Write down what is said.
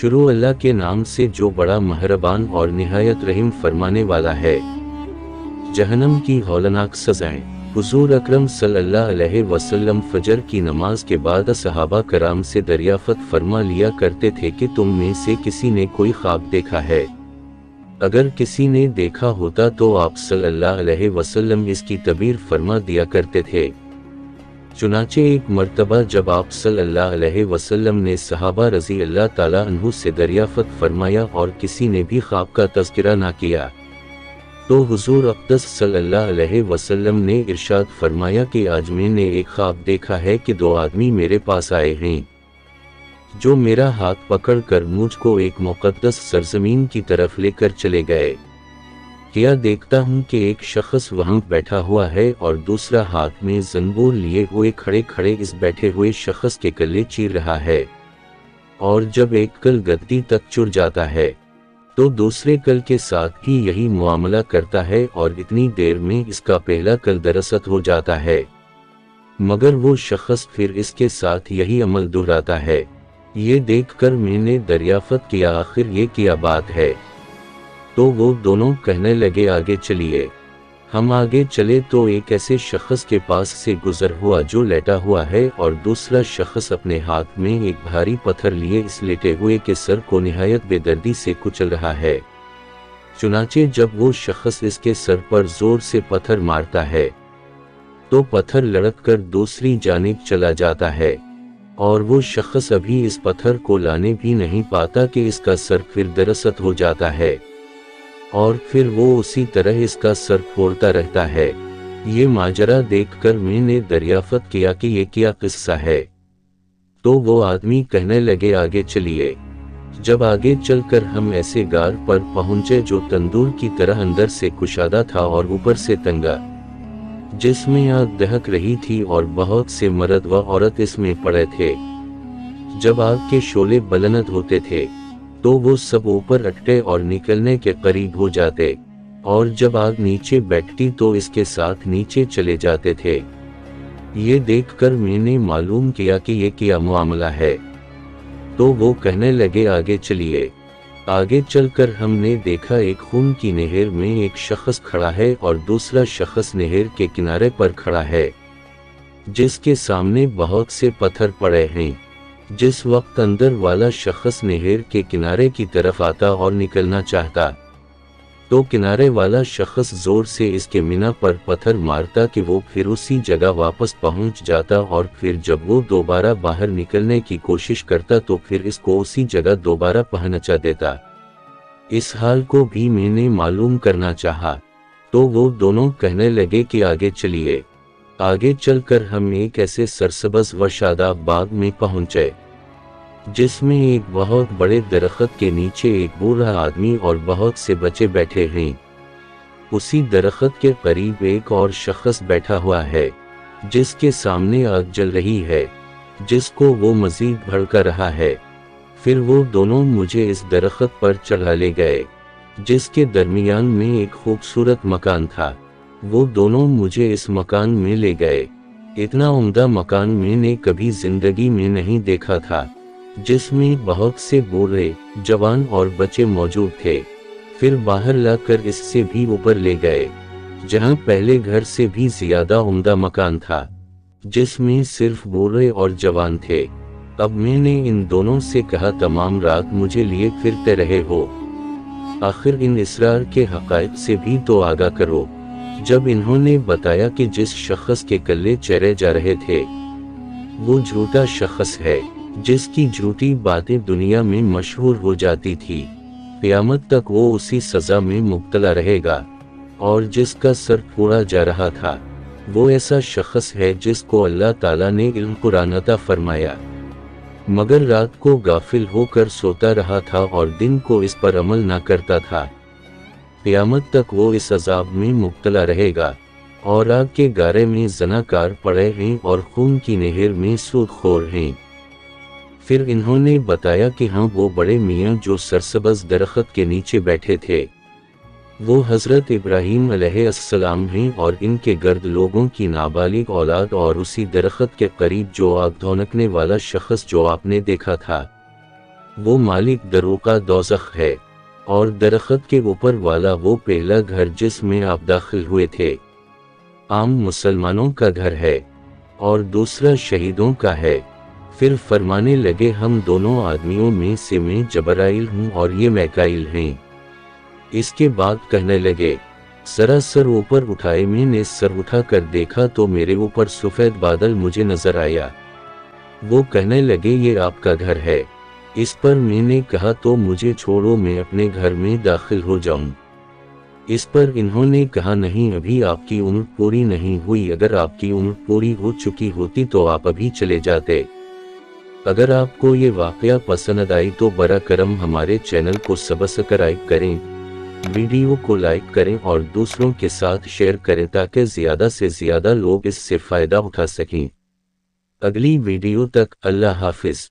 شروع اللہ کے نام سے جو بڑا مہربان اور نہایت رحم فرمانے والا ہے۔ جہنم کی ہولناک سزائیں۔ حضور اکرم صلی اللہ علیہ وسلم فجر کی نماز کے بعد صحابہ کرام سے دریافت فرما لیا کرتے تھے کہ تم میں سے کسی نے کوئی خواب دیکھا ہے؟ اگر کسی نے دیکھا ہوتا تو آپ صلی اللہ علیہ وسلم اس کی تعبیر فرما دیا کرتے تھے۔ چنانچہ ایک مرتبہ جب آپ صلی اللہ علیہ وسلم نے صحابہ رضی اللہ تعالیٰ عنہ سے دریافت فرمایا اور کسی نے بھی خواب کا تذکرہ نہ کیا تو حضور اقدس صلی اللہ علیہ وسلم نے ارشاد فرمایا کہ آج میں نے ایک خواب دیکھا ہے کہ دو آدمی میرے پاس آئے ہیں جو میرا ہاتھ پکڑ کر مجھ کو ایک مقدس سرزمین کی طرف لے کر چلے گئے۔ کیا دیکھتا ہوں کہ ایک شخص وہاں بیٹھا ہوا ہے اور دوسرا ہاتھ میں زنبور لیے ہوئے کھڑے کھڑے اس بیٹھے ہوئے شخص کے کلے چیر رہا ہے، اور جب ایک کل گدی تک چڑ جاتا ہے تو دوسرے کل کے ساتھ بھی یہی معاملہ کرتا ہے اور اتنی دیر میں اس کا پہلا کل درست ہو جاتا ہے، مگر وہ شخص پھر اس کے ساتھ یہی عمل دہراتا ہے۔ یہ دیکھ کر میں نے دریافت کیا آخر یہ کیا بات ہے؟ تو وہ دونوں کہنے لگے آگے چلیے۔ ہم آگے چلے تو ایک ایسے شخص کے پاس سے گزر ہوا جو لیٹا ہوا ہے اور دوسرا شخص اپنے ہاتھ میں ایک بھاری پتھر لیے اس لیٹے ہوئے کے سر کو نہایت بے دردی سے کچل رہا ہے۔ چنانچہ جب وہ شخص اس کے سر پر زور سے پتھر مارتا ہے تو پتھر لڑک کر دوسری جانب چلا جاتا ہے، اور وہ شخص ابھی اس پتھر کو لانے بھی نہیں پاتا کہ اس کا سر پھر درست ہو جاتا ہے، اور پھر وہ اسی طرح اس کا سر پھوڑتا رہتا ہے۔ یہ ماجرا دیکھ کر میں نے دریافت کیا کہ یہ کیا قصہ ہے؟ تو وہ آدمی کہنے لگے آگے چلیے۔ جب آگے چل کر ہم ایسے غار پر پہنچے جو تندور کی طرح اندر سے کشادہ تھا اور اوپر سے تنگا، جس میں آگ دہک رہی تھی اور بہت سے مرد و عورت اس میں پڑے تھے۔ جب آگ کے شعلے بلند ہوتے تھے تو وہ سب اوپر اٹھتے اور نکلنے کے قریب ہو جاتے، اور جب آگ نیچے بیٹھتی تو اس کے ساتھ نیچے چلے جاتے تھے۔ یہ دیکھ کر میں نے معلوم کیا کہ یہ کیا معاملہ ہے، تو وہ کہنے لگے آگے چلیے۔ آگے چل کر ہم نے دیکھا ایک خون کی نہر میں ایک شخص کھڑا ہے اور دوسرا شخص نہر کے کنارے پر کھڑا ہے جس کے سامنے بہت سے پتھر پڑے ہیں۔ جس وقت اندر والا شخص نہر کے کنارے کی طرف آتا اور نکلنا چاہتا تو کنارے والا شخص زور سے اس کے مینا پر پتھر مارتا کہ وہ پھر اسی جگہ واپس پہنچ جاتا، اور پھر جب وہ دوبارہ باہر نکلنے کی کوشش کرتا تو پھر اس کو اسی جگہ دوبارہ پہنچا دیتا۔ اس حال کو بھی میں نے معلوم کرنا چاہا تو وہ دونوں کہنے لگے کہ آگے چلیے۔ آگے چل کر ہم ایک ایسے سرسبز و شاداب باغ میں پہنچے جس میں ایک بہت بڑے درخت کے نیچے ایک بوڑھا آدمی اور بہت سے بچے بیٹھے ہیں۔ اسی درخت کے قریب ایک اور شخص بیٹھا ہوا ہے جس کے سامنے آگ جل رہی ہے جس کو وہ مزید بھڑکا رہا ہے۔ پھر وہ دونوں مجھے اس درخت پر چڑھا لے گئے جس کے درمیان میں ایک خوبصورت مکان تھا۔ وہ دونوں مجھے اس مکان میں لے گئے۔ اتنا عمدہ مکان میں نے کبھی زندگی میں نہیں دیکھا تھا، جس میں بہت سے بوڑھے، جوان اور بچے موجود تھے۔ پھر باہر لا کر اس سے بھی اوپر لے گئے جہاں پہلے گھر سے بھی زیادہ عمدہ مکان تھا جس میں صرف بوڑھے اور جوان تھے۔ اب میں نے ان دونوں سے کہا تمام رات مجھے لیے پھرتے رہے ہو، آخر ان اسرار کے حقائق سے بھی تو آگاہ کرو۔ جب انہوں نے بتایا کہ جس شخص کے کلے چیرے جا رہے تھے وہ جھوٹا شخص ہے جس کی جھوٹی باتیں دنیا میں مشہور ہو جاتی تھی، قیامت تک وہ اسی سزا میں مبتلا رہے گا، اور جس کا سر پھوڑا جا رہا تھا وہ ایسا شخص ہے جس کو اللہ تعالیٰ نے علم قرآن عطا فرمایا، مگر رات کو غافل ہو کر سوتا رہا تھا اور دن کو اس پر عمل نہ کرتا تھا۔ قیامت تک وہ اس عذاب میں مبتلا رہے گا، اور آگ کے گارے میں زناکار پڑے ہیں اور خون کی نہر میں سود خور ہیں۔ پھر انہوں نے بتایا کہ ہاں وہ بڑے میاں جو سرسبز درخت کے نیچے بیٹھے تھے وہ حضرت ابراہیم علیہ السلام ہیں، اور ان کے گرد لوگوں کی نابالغ اولاد، اور اسی درخت کے قریب جو آگ دھونکنے والا شخص جو آپ نے دیکھا تھا وہ مالک دروں کا دوزخ ہے، اور درخت کے اوپر والا وہ پہلا گھر جس میں آپ داخل ہوئے تھے عام مسلمانوں کا گھر ہے، اور دوسرا شہیدوں کا ہے۔ پھر فرمانے لگے ہم دونوں آدمیوں میں سے میں جبرائیل ہوں اور یہ میکائیل ہیں۔ اس کے بعد کہنے لگے ذرا سر اوپر اٹھائے۔ میں نے سر اٹھا کر دیکھا تو میرے اوپر سفید بادل مجھے نظر آیا۔ وہ کہنے لگے یہ آپ کا گھر ہے۔ اس پر میں نے کہا تو مجھے چھوڑو، میں اپنے گھر میں داخل ہو جاؤں۔ اس پر انہوں نے کہا نہیں، ابھی آپ کی عمر پوری نہیں ہوئی، اگر آپ کی عمر پوری ہو چکی ہوتی تو آپ ابھی چلے جاتے۔ اگر آپ کو یہ واقعہ پسند آئی تو برا کرم ہمارے چینل کو سبسکرائب کریں، ویڈیو کو لائک کریں اور دوسروں کے ساتھ شیئر کریں تاکہ زیادہ سے زیادہ لوگ اس سے فائدہ اٹھا سکیں۔ اگلی ویڈیو تک اللہ حافظ۔